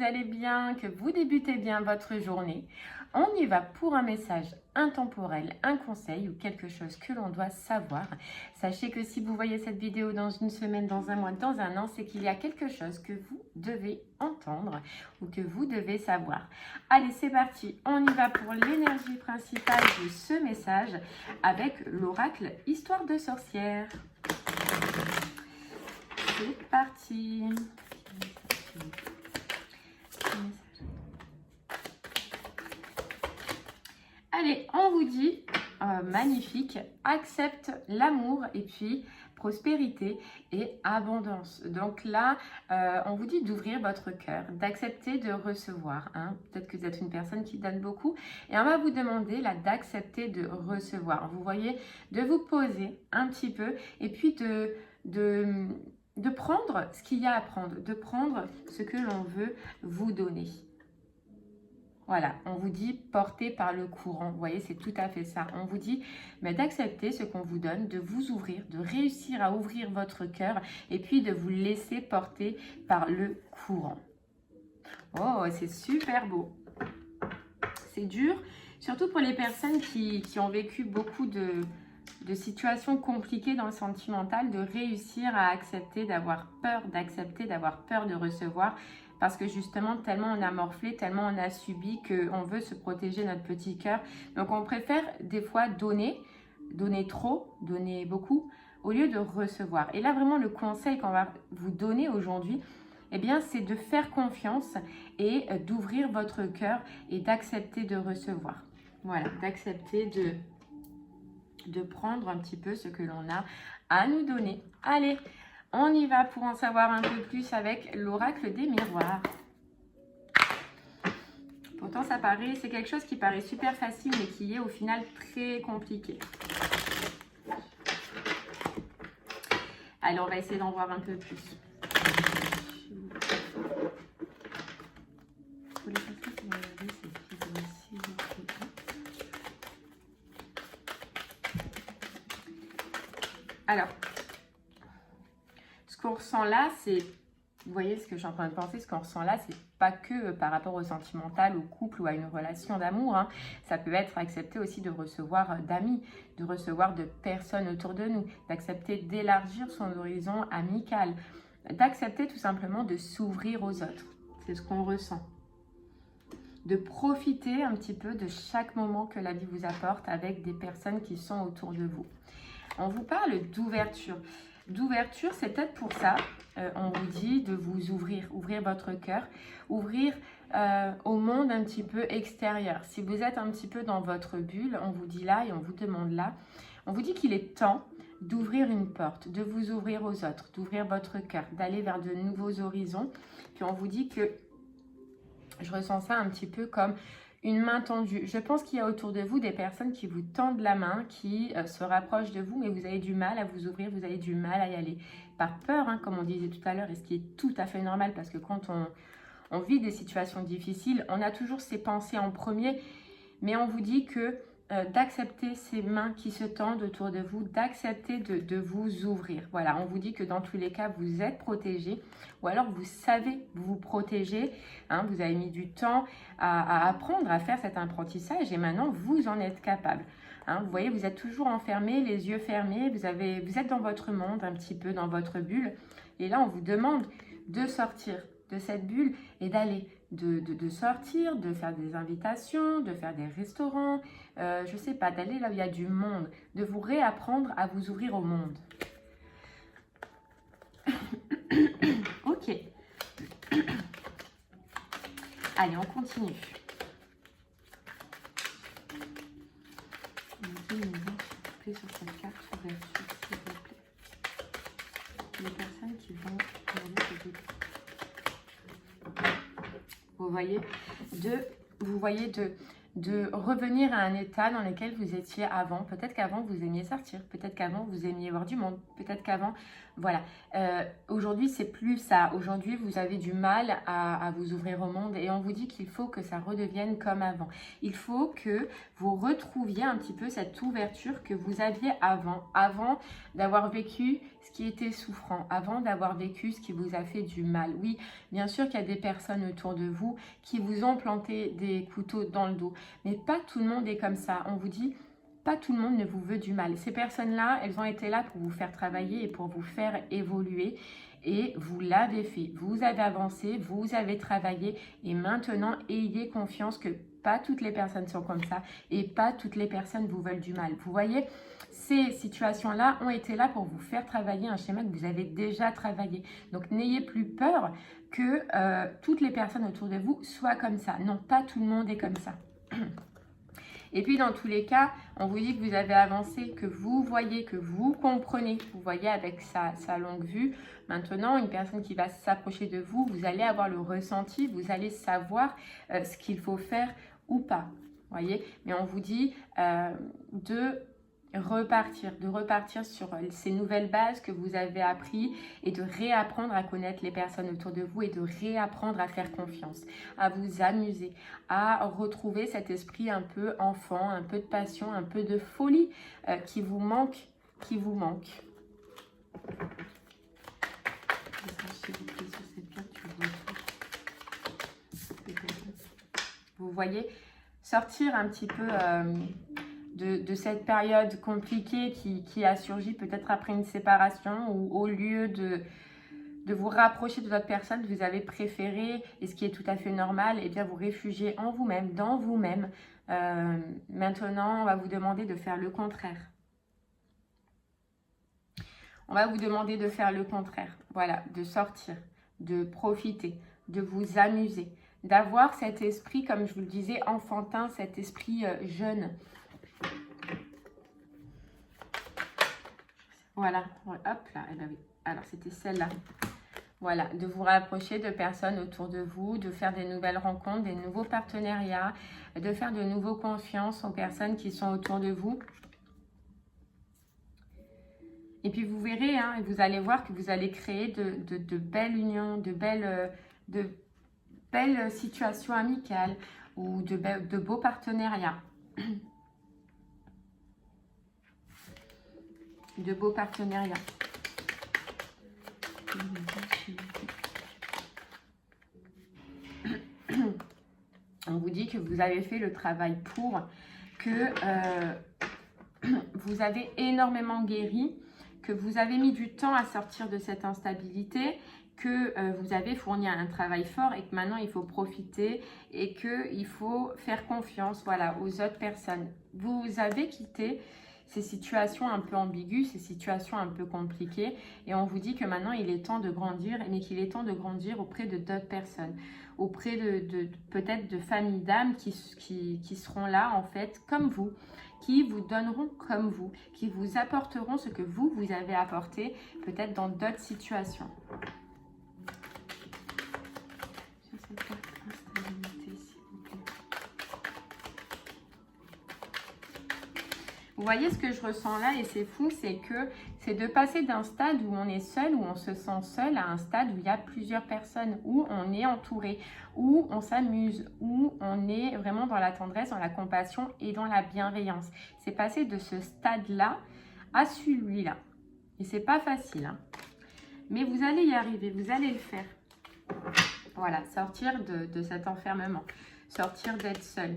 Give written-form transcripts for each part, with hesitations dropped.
vous allez bien, que vous débutez bien votre journée. On y va pour un message intemporel, un conseil ou quelque chose que l'on doit savoir. Sachez que si vous voyez cette vidéo dans une semaine, dans un mois, dans un an, c'est qu'il y a quelque chose que vous devez entendre ou que vous devez savoir. Allez, c'est parti. On y va pour l'énergie principale de ce message avec l'oracle Histoire de sorcière. C'est parti. Allez, on vous dit, magnifique, accepte l'amour et puis prospérité et abondance. Donc là, on vous dit d'ouvrir votre cœur, d'accepter de recevoir. Hein. Peut-être que vous êtes une personne qui donne beaucoup et on va vous demander là d'accepter de recevoir. Vous voyez, de vous poser un petit peu et puis de prendre ce qu'il y a à prendre, de prendre ce que l'on veut vous donner. Voilà, on vous dit porté par le courant, vous voyez, c'est tout à fait ça. On vous dit d'accepter ce qu'on vous donne, de vous ouvrir, de réussir à ouvrir votre cœur et puis de vous laisser porter par le courant. Oh, c'est super beau. C'est dur, surtout pour les personnes qui ont vécu beaucoup de situations compliquées dans le sentimental, de réussir à accepter d'avoir peur de recevoir. Parce que justement, tellement on a morflé, tellement on a subi qu'on veut se protéger notre petit cœur. Donc, on préfère des fois donner trop, donner beaucoup, au lieu de recevoir. Et là, vraiment, le conseil qu'on va vous donner aujourd'hui, eh bien, c'est de faire confiance et d'ouvrir votre cœur et d'accepter de recevoir. Voilà, d'accepter de prendre un petit peu ce que l'on a à nous donner. Allez! On y va pour en savoir un peu plus avec l'oracle des miroirs. Pourtant, c'est quelque chose qui paraît super facile, mais qui est au final très compliqué. Alors, on va essayer d'en voir un peu plus. Alors, ce qu'on ressent là, c'est, vous voyez ce que je suis en train de penser, ce qu'on ressent là, c'est pas que par rapport au sentimental, au couple ou à une relation d'amour. Hein. Ça peut être accepter aussi de recevoir d'amis, de recevoir de personnes autour de nous, d'accepter d'élargir son horizon amical, d'accepter tout simplement de s'ouvrir aux autres. C'est ce qu'on ressent. De profiter un petit peu de chaque moment que la vie vous apporte avec des personnes qui sont autour de vous. On vous parle d'ouverture. D'ouverture, c'est peut-être pour ça, on vous dit de vous ouvrir votre cœur, ouvrir au monde un petit peu extérieur. Si vous êtes un petit peu dans votre bulle, on vous dit là et on vous demande là, on vous dit qu'il est temps d'ouvrir une porte, de vous ouvrir aux autres, d'ouvrir votre cœur, d'aller vers de nouveaux horizons. Puis on vous dit que, je ressens ça un petit peu comme une main tendue. Je pense qu'il y a autour de vous des personnes qui vous tendent la main, qui se rapprochent de vous, mais vous avez du mal à vous ouvrir, vous avez du mal à y aller. Par peur, hein, comme on disait tout à l'heure, et ce qui est tout à fait normal, parce que quand on vit des situations difficiles, on a toujours ses pensées en premier, mais on vous dit que d'accepter ces mains qui se tendent autour de vous, d'accepter de vous ouvrir. Voilà, on vous dit que dans tous les cas, vous êtes protégé ou alors vous savez vous protéger. Hein, vous avez mis du temps à apprendre à faire cet apprentissage et maintenant, vous en êtes capable. Hein, vous voyez, vous êtes toujours enfermé, les yeux fermés, vous êtes dans votre monde, un petit peu dans votre bulle. Et là, on vous demande de sortir de cette bulle et d'aller, de sortir, de faire des invitations, de faire des restaurants, je ne sais pas, d'aller là où il y a du monde, de vous réapprendre à vous ouvrir au monde. Ok. Allez, on continue. Sur cette carte ouverture, s'il vous plaît. Les personnes qui vont vous voyez de revenir à un état dans lequel vous étiez avant. Peut-être qu'avant, vous aimiez sortir. Peut-être qu'avant, vous aimiez voir du monde. Peut-être qu'avant, voilà. Aujourd'hui, c'est plus ça. Aujourd'hui, vous avez du mal à vous ouvrir au monde et on vous dit qu'il faut que ça redevienne comme avant. Il faut que vous retrouviez un petit peu cette ouverture que vous aviez avant d'avoir vécu ce qui était souffrant, avant d'avoir vécu ce qui vous a fait du mal. Oui, bien sûr qu'il y a des personnes autour de vous qui vous ont planté des couteaux dans le dos, mais pas tout le monde est comme ça. On vous dit, pas tout le monde ne vous veut du mal. Ces personnes-là, elles ont été là pour vous faire travailler et pour vous faire évoluer. Et vous l'avez fait. Vous avez avancé, vous avez travaillé. Et maintenant, ayez confiance que pas toutes les personnes sont comme ça. Et pas toutes les personnes vous veulent du mal. Vous voyez, ces situations-là ont été là pour vous faire travailler un schéma que vous avez déjà travaillé. Donc, n'ayez plus peur que toutes les personnes autour de vous soient comme ça. Non, pas tout le monde est comme ça. Et puis, dans tous les cas, on vous dit que vous avez avancé, que vous voyez, que vous comprenez. Vous voyez avec sa longue vue. Maintenant, une personne qui va s'approcher de vous, vous allez avoir le ressenti, vous allez savoir ce qu'il faut faire ou pas. Vous voyez? Mais on vous dit de repartir sur ces nouvelles bases que vous avez appris et de réapprendre à connaître les personnes autour de vous et de réapprendre à faire confiance, à vous amuser, à retrouver cet esprit un peu enfant, un peu de passion, un peu de folie qui vous manque, Vous voyez, sortir un petit peu de cette période compliquée qui a surgi peut-être après une séparation ou au lieu de vous rapprocher de votre personne, vous avez préféré, et ce qui est tout à fait normal, et bien vous réfugier en vous-même, dans vous-même. Maintenant, on va vous demander de faire le contraire. On va vous demander de faire le contraire. Voilà, de sortir, de profiter, de vous amuser, d'avoir cet esprit, comme je vous le disais, enfantin, cet esprit jeune. Voilà, hop là, eh ben oui. Alors c'était celle-là. Voilà, de vous rapprocher de personnes autour de vous, de faire des nouvelles rencontres, des nouveaux partenariats, de faire de nouveau confiance aux personnes qui sont autour de vous. Et puis vous verrez, hein, et vous allez voir que vous allez créer de belles unions, de belles situations amicales ou de beaux partenariats. De beaux partenariats. On vous dit que vous avez fait le travail pour, que vous avez énormément guéri, que vous avez mis du temps à sortir de cette instabilité, que vous avez fourni un travail fort et que maintenant il faut profiter et qu'il faut faire confiance, voilà, aux autres personnes. Vous avez quitté ces situations un peu ambiguës, ces situations un peu compliquées et on vous dit que maintenant il est temps de grandir, mais qu'il est temps de grandir auprès de d'autres personnes, auprès de peut-être de familles d'âmes qui seront là en fait comme vous, qui vous donneront comme vous, qui vous apporteront ce que vous avez apporté peut-être dans d'autres situations. Vous voyez ce que je ressens là et c'est fou, c'est que c'est de passer d'un stade où on est seul, où on se sent seul, à un stade où il y a plusieurs personnes, où on est entouré, où on s'amuse, où on est vraiment dans la tendresse, dans la compassion et dans la bienveillance. C'est passer de ce stade-là à celui-là. Et c'est pas facile, hein. Mais vous allez y arriver, vous allez le faire. Voilà, sortir de cet enfermement, sortir d'être seul.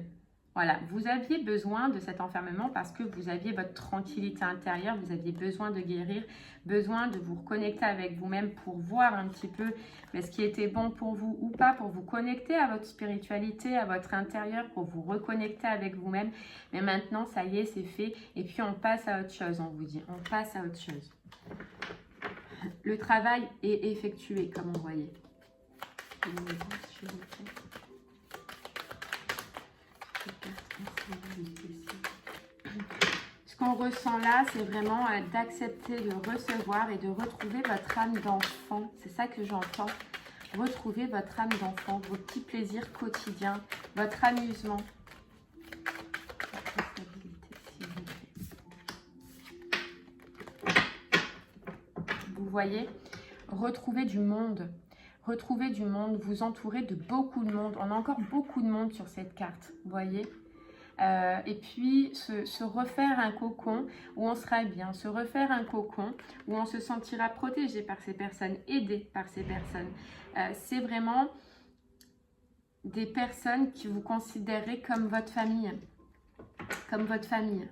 Voilà, vous aviez besoin de cet enfermement parce que vous aviez votre tranquillité intérieure, vous aviez besoin de guérir, besoin de vous reconnecter avec vous-même pour voir un petit peu ce qui était bon pour vous ou pas, pour vous connecter à votre spiritualité, à votre intérieur, pour vous reconnecter avec vous-même. Mais maintenant, ça y est, c'est fait. Et puis, on passe à autre chose, on vous dit. On passe à autre chose. Le travail est effectué, comme on voyait. Ce qu'on ressent là, c'est vraiment d'accepter de recevoir et de retrouver votre âme d'enfant. C'est ça que j'entends. Retrouver votre âme d'enfant, vos petits plaisirs quotidiens, votre amusement. voyez, retrouver du monde. Retrouver du monde, vous entourer de beaucoup de monde. On a encore beaucoup de monde sur cette carte, vous voyez. Et puis se refaire un cocon où on sera bien, se refaire un cocon où on se sentira protégé par ces personnes, aidé par ces personnes. C'est vraiment des personnes qui vous considérez comme votre famille. Comme votre famille.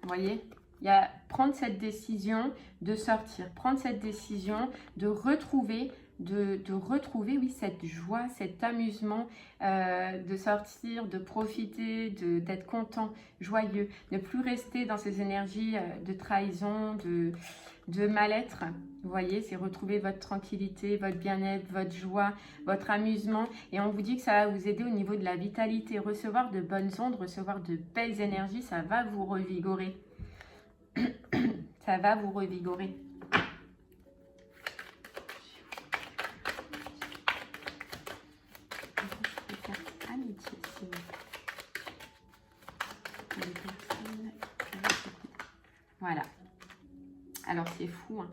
Vous voyez, il y a prendre cette décision de sortir, prendre cette décision de retrouver, oui, cette joie, cet amusement, de sortir, de profiter, d'être content, joyeux, ne plus rester dans ces énergies de trahison, de mal-être. Vous voyez, c'est retrouver votre tranquillité, votre bien-être, votre joie, votre amusement. Et on vous dit que ça va vous aider au niveau de la vitalité. Recevoir de bonnes ondes, recevoir de belles énergies, ça va vous revigorer. Ça va vous revigorer. Voilà. Alors c'est fou, hein.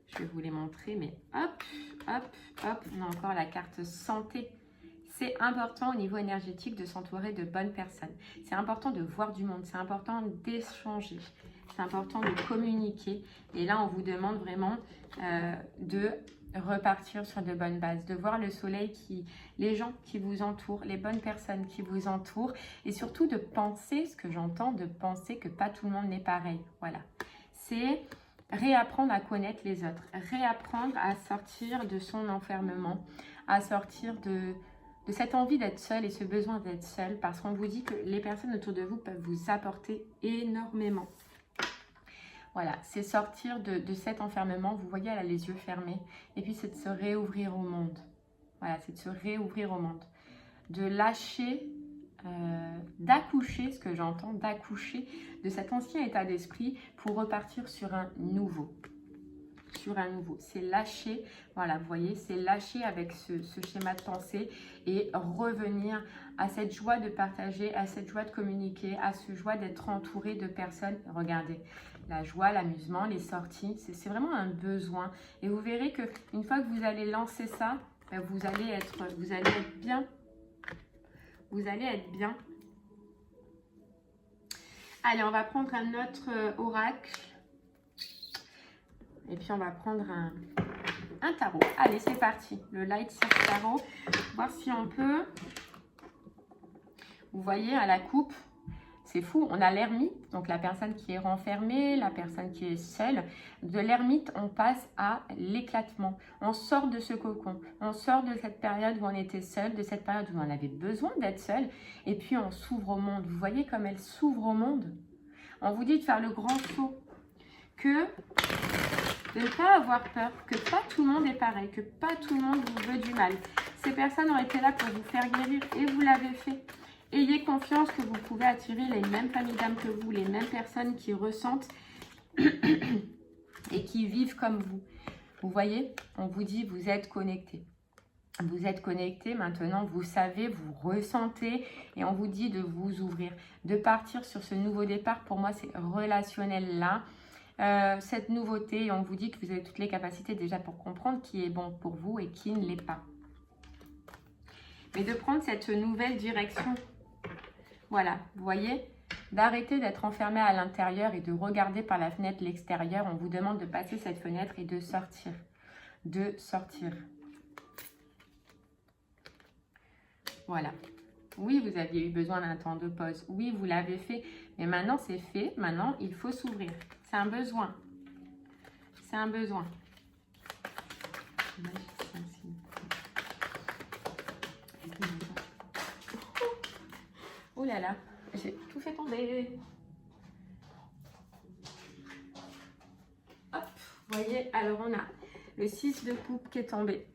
Je vais vous les montrer, mais hop, hop, hop, on a encore la carte santé. C'est important au niveau énergétique de s'entourer de bonnes personnes. C'est important de voir du monde, c'est important d'échanger, c'est important de communiquer. Et là, on vous demande vraiment de repartir sur de bonnes bases, de voir le soleil, les gens qui vous entourent, les bonnes personnes qui vous entourent, et surtout de penser, ce que j'entends, de penser que pas tout le monde n'est pareil. Voilà, c'est réapprendre à connaître les autres, réapprendre à sortir de son enfermement, à sortir de cette envie d'être seul et ce besoin d'être seul, parce qu'on vous dit que les personnes autour de vous peuvent vous apporter énormément. Voilà, c'est sortir de cet enfermement. Vous voyez, elle a les yeux fermés. Et puis, c'est de se réouvrir au monde. Voilà, c'est de se réouvrir au monde. De lâcher, d'accoucher, ce que j'entends, d'accoucher de cet ancien état d'esprit pour repartir sur un nouveau. Sur un nouveau. C'est lâcher, voilà, vous voyez, c'est lâcher avec ce schéma de pensée et revenir à cette joie de partager, à cette joie de communiquer, à ce joie d'être entouré de personnes. Regardez, la joie, l'amusement, les sorties, c'est vraiment un besoin. Et vous verrez que une fois que vous allez lancer ça, vous allez être bien. Vous allez être bien. Allez, on va prendre un autre oracle. Et puis, on va prendre un tarot. Allez, c'est parti. Le Light Circle Tarot. Voir si on peut... Vous voyez, à la coupe, c'est fou. On a l'ermite, donc la personne qui est renfermée, la personne qui est seule. De l'ermite, on passe à l'éclatement. On sort de ce cocon. On sort de cette période où on était seul, de cette période où on avait besoin d'être seul. Et puis, on s'ouvre au monde. Vous voyez comme elle s'ouvre au monde. On vous dit de faire le grand saut. De ne pas avoir peur, que pas tout le monde est pareil, que pas tout le monde vous veut du mal. Ces personnes ont été là pour vous faire guérir et vous l'avez fait. Ayez confiance que vous pouvez attirer les mêmes familles d'âmes que vous, les mêmes personnes qui ressentent et qui vivent comme vous. Vous voyez, on vous dit vous êtes connectés. Vous êtes connectés, maintenant vous savez, vous ressentez et on vous dit de vous ouvrir, de partir sur ce nouveau départ. Pour moi, c'est relationnel là. Cette nouveauté, on vous dit que vous avez toutes les capacités déjà pour comprendre qui est bon pour vous et qui ne l'est pas. Mais de prendre cette nouvelle direction, voilà, vous voyez, d'arrêter d'être enfermé à l'intérieur et de regarder par la fenêtre l'extérieur. On vous demande de passer cette fenêtre et de sortir. De sortir. Voilà. Oui, vous aviez eu besoin d'un temps de pause. Oui, vous l'avez fait. Mais maintenant, c'est fait. Maintenant, il faut s'ouvrir. C'est un besoin. C'est un besoin. Oh là là, j'ai tout fait tomber. Hop, vous voyez, alors on a le 6 de coupe qui est tombé.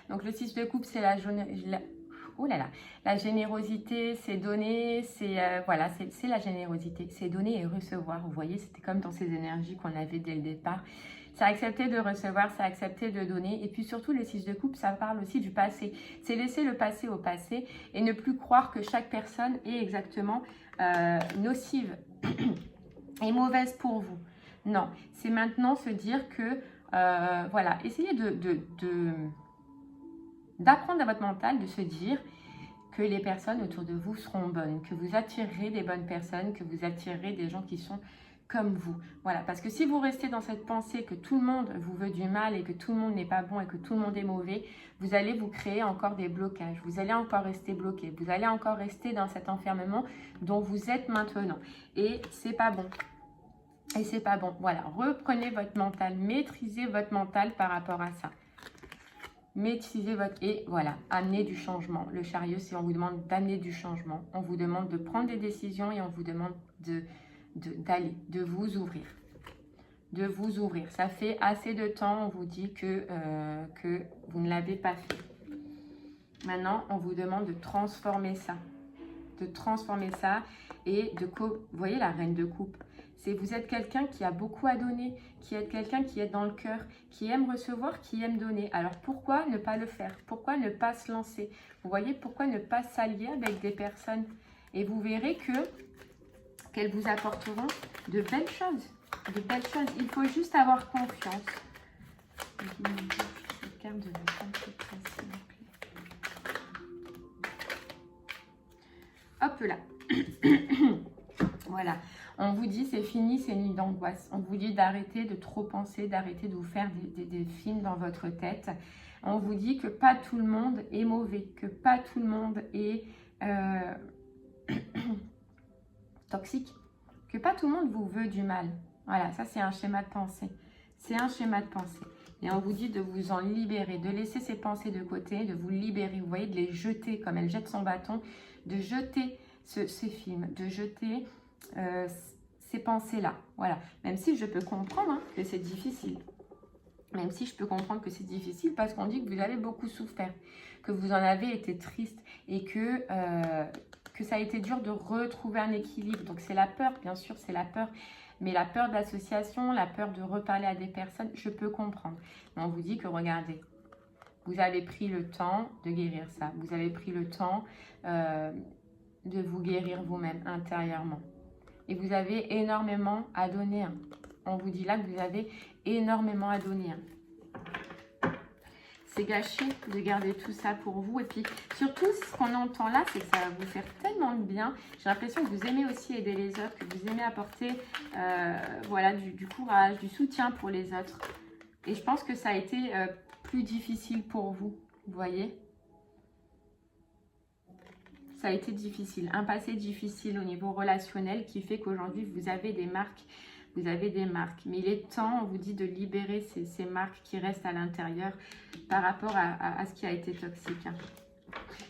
Donc le 6 de coupe, c'est oh là là, la générosité, c'est donner, c'est voilà, c'est la générosité, c'est donner et recevoir. Vous voyez, c'était comme dans ces énergies qu'on avait dès le départ. C'est accepter de recevoir, c'est accepter de donner. Et puis surtout, le 6 de coupe, ça parle aussi du passé. C'est laisser le passé au passé et ne plus croire que chaque personne est exactement nocive et mauvaise pour vous. Non, c'est maintenant se dire que, voilà, essayez d'apprendre à votre mental, de se dire que les personnes autour de vous seront bonnes, que vous attirerez des bonnes personnes, que vous attirerez des gens qui sont comme vous. Voilà, parce que si vous restez dans cette pensée que tout le monde vous veut du mal et que tout le monde n'est pas bon et que tout le monde est mauvais, vous allez vous créer encore des blocages, vous allez encore rester bloqué, vous allez encore rester dans cet enfermement dont vous êtes maintenant. Et c'est pas bon. Et c'est pas bon. Voilà, reprenez votre mental, maîtrisez votre mental par rapport à ça. Maîtrisez votre... Et voilà, amenez du changement. Le chariot, c'est on vous demande d'amener du changement. On vous demande de prendre des décisions et on vous demande d'aller, de vous ouvrir. De vous ouvrir. Ça fait assez de temps, on vous dit que vous ne l'avez pas fait. Maintenant, on vous demande de transformer ça. De transformer ça et de... Vous voyez la reine de coupe? Vous êtes quelqu'un qui a beaucoup à donner, qui est quelqu'un qui est dans le cœur, qui aime recevoir, qui aime donner. Alors pourquoi ne pas le faire? Pourquoi ne pas se lancer? Vous voyez, pourquoi ne pas s'allier avec des personnes? Et vous verrez qu'elles vous apporteront de belles choses. De belles choses. Il faut juste avoir confiance. Hop là. Voilà. On vous dit c'est fini ces nuits d'angoisse. On vous dit d'arrêter de trop penser, d'arrêter de vous faire des films dans votre tête. On vous dit que pas tout le monde est mauvais, que pas tout le monde est toxique, que pas tout le monde vous veut du mal. Voilà, ça c'est un schéma de pensée. C'est un schéma de pensée. Et on vous dit de vous en libérer, de laisser ces pensées de côté, de vous libérer. Vous voyez, de les jeter comme elle jette son bâton, de jeter ces films, de jeter... ces pensées-là, voilà. Même si je peux comprendre que c'est difficile. Même si je peux comprendre que c'est difficile parce qu'on dit que vous avez beaucoup souffert, que vous en avez été triste et que ça a été dur de retrouver un équilibre. Donc c'est la peur, bien sûr, c'est la peur. Mais la peur de l'association, la peur de reparler à des personnes, je peux comprendre. Mais on vous dit que regardez, vous avez pris le temps de guérir ça. Vous avez pris le temps de vous guérir vous-même intérieurement. Et vous avez énormément à donner. On vous dit là que vous avez énormément à donner. C'est gâché de garder tout ça pour vous. Et puis, surtout, ce qu'on entend là, c'est que ça va vous faire tellement de bien. J'ai l'impression que vous aimez aussi aider les autres, que vous aimez apporter voilà, du courage, du soutien pour les autres. Et je pense que ça a été plus difficile pour vous, vous voyez. Ça a été difficile, un passé difficile au niveau relationnel qui fait qu'aujourd'hui, vous avez des marques. Vous avez des marques. Mais il est temps, on vous dit, de libérer ces marques qui restent à l'intérieur par rapport à ce qui a été toxique.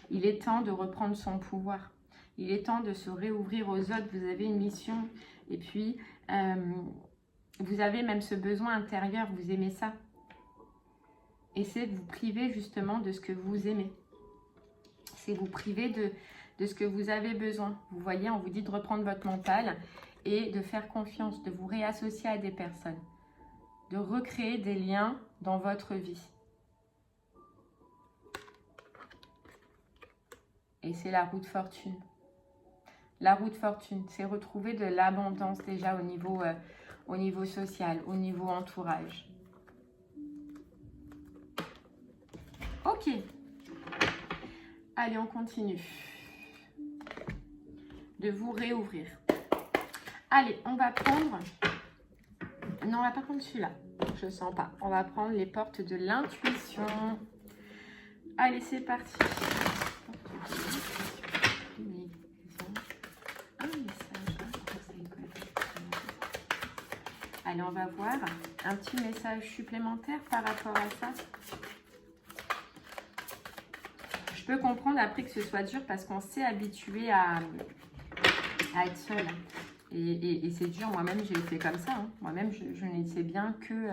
Il est temps de reprendre son pouvoir. Il est temps de se réouvrir aux autres. Vous avez une mission. Et puis, vous avez même ce besoin intérieur. Vous aimez ça. Et c'est vous priver justement de ce que vous aimez. C'est vous priver de ce que vous avez besoin. Vous voyez, on vous dit de reprendre votre mental et de faire confiance, de vous réassocier à des personnes, de recréer des liens dans votre vie. Et c'est la roue de fortune. La roue de fortune, c'est retrouver de l'abondance déjà au niveau social, au niveau entourage. Ok. Allez, on continue. De vous réouvrir. Allez, on va prendre... Non, on va pas prendre celui-là. Je ne sens pas. On va prendre les portes de l'intuition. Allez, c'est parti. Allez, on va voir un petit message supplémentaire par rapport à ça. Je peux comprendre après que ce soit dur parce qu'on s'est habitué à être seul. Et c'est dur, moi-même j'ai été comme ça. Hein. Moi-même je n'étais bien que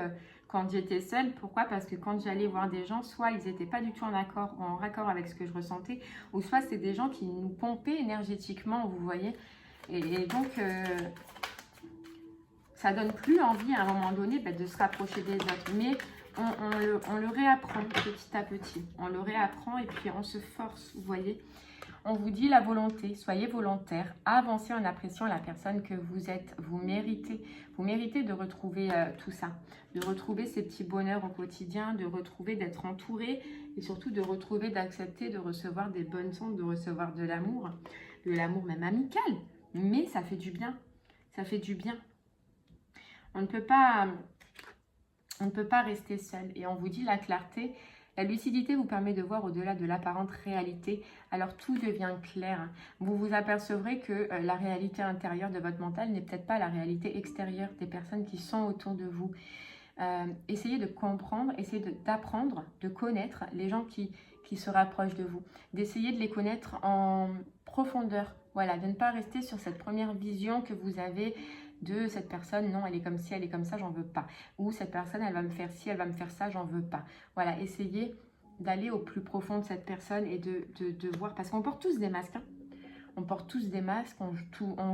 quand j'étais seule. Pourquoi? Parce que quand j'allais voir des gens, soit ils n'étaient pas du tout en raccord avec ce que je ressentais, ou soit c'est des gens qui nous pompaient énergétiquement, vous voyez. Et donc, ça donne plus envie à un moment donné de se rapprocher des autres. Mais on le réapprend petit à petit. On le réapprend et puis on se force, vous voyez. On vous dit la volonté, soyez volontaire, avancez en appréciant la personne que vous êtes. Vous méritez de retrouver tout ça, de retrouver ces petits bonheurs au quotidien, de retrouver d'être entouré et surtout de retrouver, d'accepter, de recevoir des bonnes ondes, de recevoir de l'amour même amical. Mais ça fait du bien, ça fait du bien. On ne peut pas rester seul. Et on vous dit la clarté, la lucidité vous permet de voir au-delà de l'apparente réalité. Alors tout devient clair. Vous vous apercevrez que la réalité intérieure de votre mental n'est peut-être pas la réalité extérieure des personnes qui sont autour de vous. Essayez de comprendre, essayez d'apprendre, de connaître les gens qui se rapprochent de vous. D'essayer de les connaître en profondeur. Voilà, de ne pas rester sur cette première vision que vous avez de cette personne, non, elle est comme ci, elle est comme ça, j'en veux pas. Ou cette personne, elle va me faire ci, elle va me faire ça, j'en veux pas. Voilà, essayez d'aller au plus profond de cette personne et de voir, parce qu'on porte tous des masques, hein. On porte tous des masques, on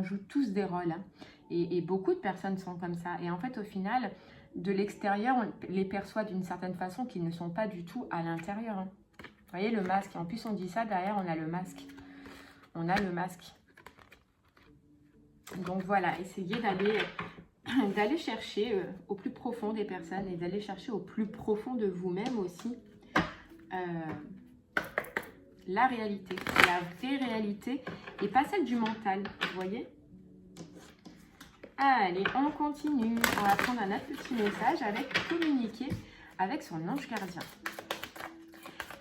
joue tous des rôles, hein. Et beaucoup de personnes sont comme ça. Et en fait, au final, de l'extérieur, on les perçoit d'une certaine façon qu'ils ne sont pas du tout à l'intérieur, hein. Vous voyez le masque, et en plus on dit ça, derrière on a le masque. On a le masque. Donc voilà, essayez d'aller chercher au plus profond des personnes et d'aller chercher au plus profond de vous-même aussi la réalité, la vraie réalité et pas celle du mental, vous voyez. Allez, on continue. On va prendre un autre petit message avec communiquer avec son ange gardien.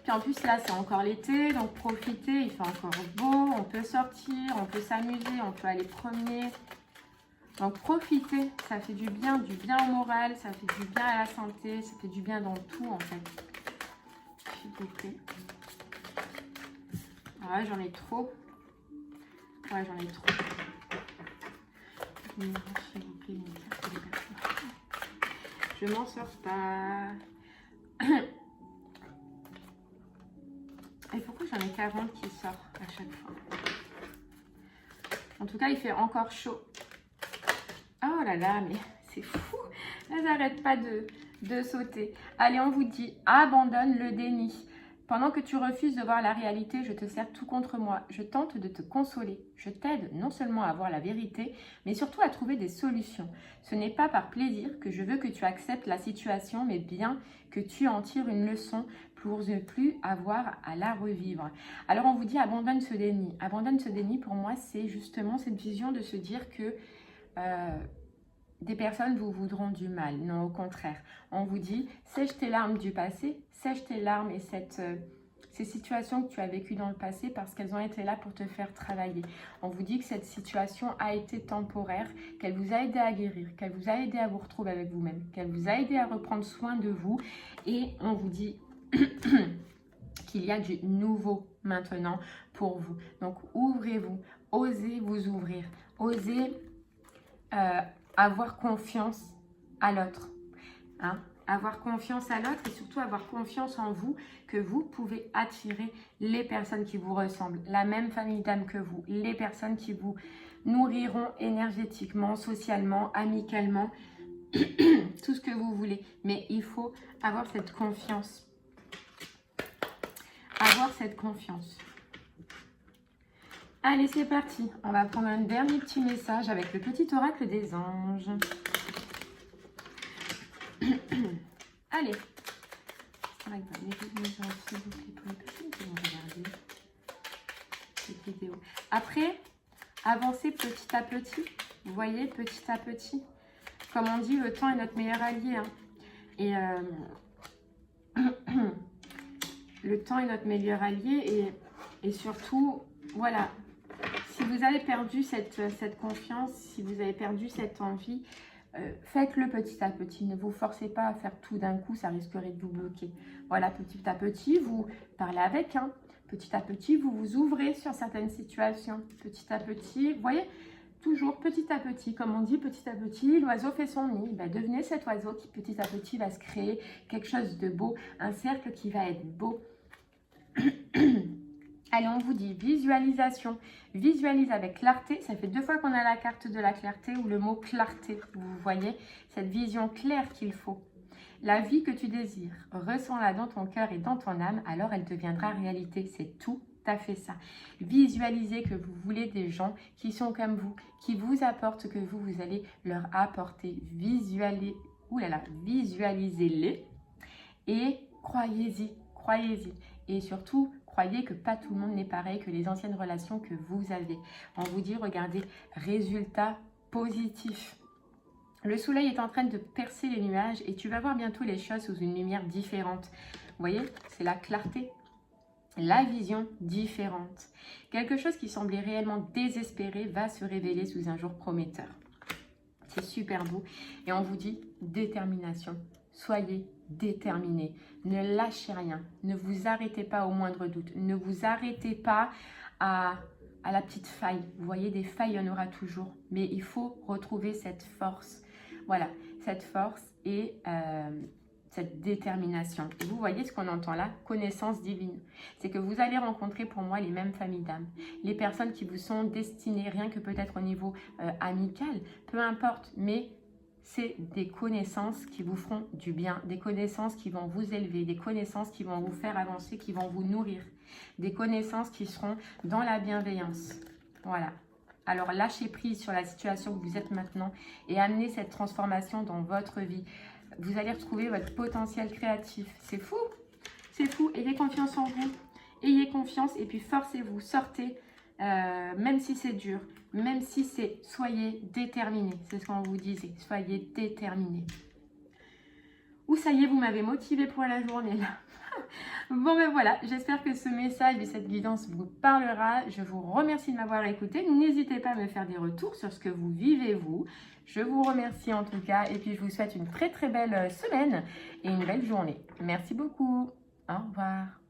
Puis en plus là, c'est encore l'été, donc profitez, il fait encore beau, on peut sortir, on peut s'amuser, on peut aller promener. Donc profitez, ça fait du bien au moral, ça fait du bien à la santé, ça fait du bien dans tout en fait. S'il vous plaît. Ouais, j'en ai trop. Ouais, j'en ai trop. Je m'en sors pas. Et pourquoi j'en ai 40 qui sortent à chaque fois? En tout cas, il fait encore chaud. Oh là là, mais c'est fou. Elles n'arrêtent pas de sauter. Allez, on vous dit, abandonne le déni. Pendant que tu refuses de voir la réalité, je te sers tout contre moi. Je tente de te consoler. Je t'aide non seulement à voir la vérité, mais surtout à trouver des solutions. Ce n'est pas par plaisir que je veux que tu acceptes la situation, mais bien que tu en tires une leçon pour ne plus avoir à la revivre. Alors on vous dit, abandonne ce déni. Abandonne ce déni, pour moi, c'est justement cette vision de se dire que des personnes vous voudront du mal. Non, au contraire. On vous dit, sèche tes larmes du passé, sèche tes larmes et ces situations que tu as vécues dans le passé parce qu'elles ont été là pour te faire travailler. On vous dit que cette situation a été temporaire, qu'elle vous a aidé à guérir, qu'elle vous a aidé à vous retrouver avec vous-même, qu'elle vous a aidé à reprendre soin de vous. Et on vous dit qu'il y a du nouveau maintenant pour vous. Donc, ouvrez-vous, osez vous ouvrir, osez avoir confiance à l'autre, hein? Avoir confiance à l'autre et surtout avoir confiance en vous, que vous pouvez attirer les personnes qui vous ressemblent, la même famille d'âme que vous, les personnes qui vous nourriront énergétiquement, socialement, amicalement, tout ce que vous voulez. Mais il faut avoir cette confiance. Avoir cette confiance. Allez, c'est parti. On va prendre un dernier petit message avec le petit oracle des anges. Allez. Après, avancez petit à petit. Vous voyez, petit à petit. Comme on dit, le temps est notre meilleur allié, hein. Et le temps est notre meilleur allié. Et surtout, voilà. Si vous avez perdu cette confiance, si vous avez perdu cette envie, faites-le petit à petit. Ne vous forcez pas à faire tout d'un coup, ça risquerait de vous bloquer. Voilà, petit à petit, vous parlez avec, hein. Petit à petit, vous vous ouvrez sur certaines situations. Petit à petit, vous voyez, toujours petit à petit, comme on dit, petit à petit, l'oiseau fait son nid. Ben, devenez cet oiseau qui petit à petit va se créer quelque chose de beau, un cercle qui va être beau. Allez, on vous dit visualisation. Visualise avec clarté. Ça fait 2 fois qu'on a la carte de la clarté ou le mot clarté. Vous voyez cette vision claire qu'il faut. La vie que tu désires, ressens-la dans ton cœur et dans ton âme, alors elle deviendra réalité. C'est tout à fait ça. Visualisez que vous voulez des gens qui sont comme vous, qui vous apportent ce que vous allez leur apporter. Visualisez-les et croyez-y, croyez-y. Et surtout, croyez que pas tout le monde n'est pareil que les anciennes relations que vous avez. On vous dit, regardez, résultat positif. Le soleil est en train de percer les nuages et tu vas voir bientôt les choses sous une lumière différente. Vous voyez, c'est la clarté, la vision différente. Quelque chose qui semblait réellement désespéré va se révéler sous un jour prometteur. C'est super beau. Et on vous dit détermination. Soyez déterminés. Ne lâchez rien. Ne vous arrêtez pas au moindre doute. Ne vous arrêtez pas à la petite faille. Vous voyez, des failles, il y en aura toujours. Mais il faut retrouver cette force. Voilà, cette force et cette détermination. Et vous voyez ce qu'on entend là, connaissance divine. C'est que vous allez rencontrer pour moi les mêmes familles d'âmes. Les personnes qui vous sont destinées, rien que peut-être au niveau amical, peu importe, mais c'est des connaissances qui vous feront du bien, des connaissances qui vont vous élever, des connaissances qui vont vous faire avancer, qui vont vous nourrir, des connaissances qui seront dans la bienveillance. Voilà. Alors, lâchez prise sur la situation où vous êtes maintenant et amenez cette transformation dans votre vie. Vous allez retrouver votre potentiel créatif. C'est fou, c'est fou. Ayez confiance en vous. Ayez confiance et puis forcez-vous, sortez, même si c'est dur, même si c'est... Soyez déterminés. C'est ce qu'on vous disait. Soyez déterminés. Ouh, ça y est, vous m'avez motivé pour la journée là. Bon ben voilà, j'espère que ce message et cette guidance vous parlera. Je vous remercie de m'avoir écouté. N'hésitez pas à me faire des retours sur ce que vous vivez vous. Je vous remercie en tout cas et puis je vous souhaite une très très belle semaine et une belle journée. Merci beaucoup. Au revoir.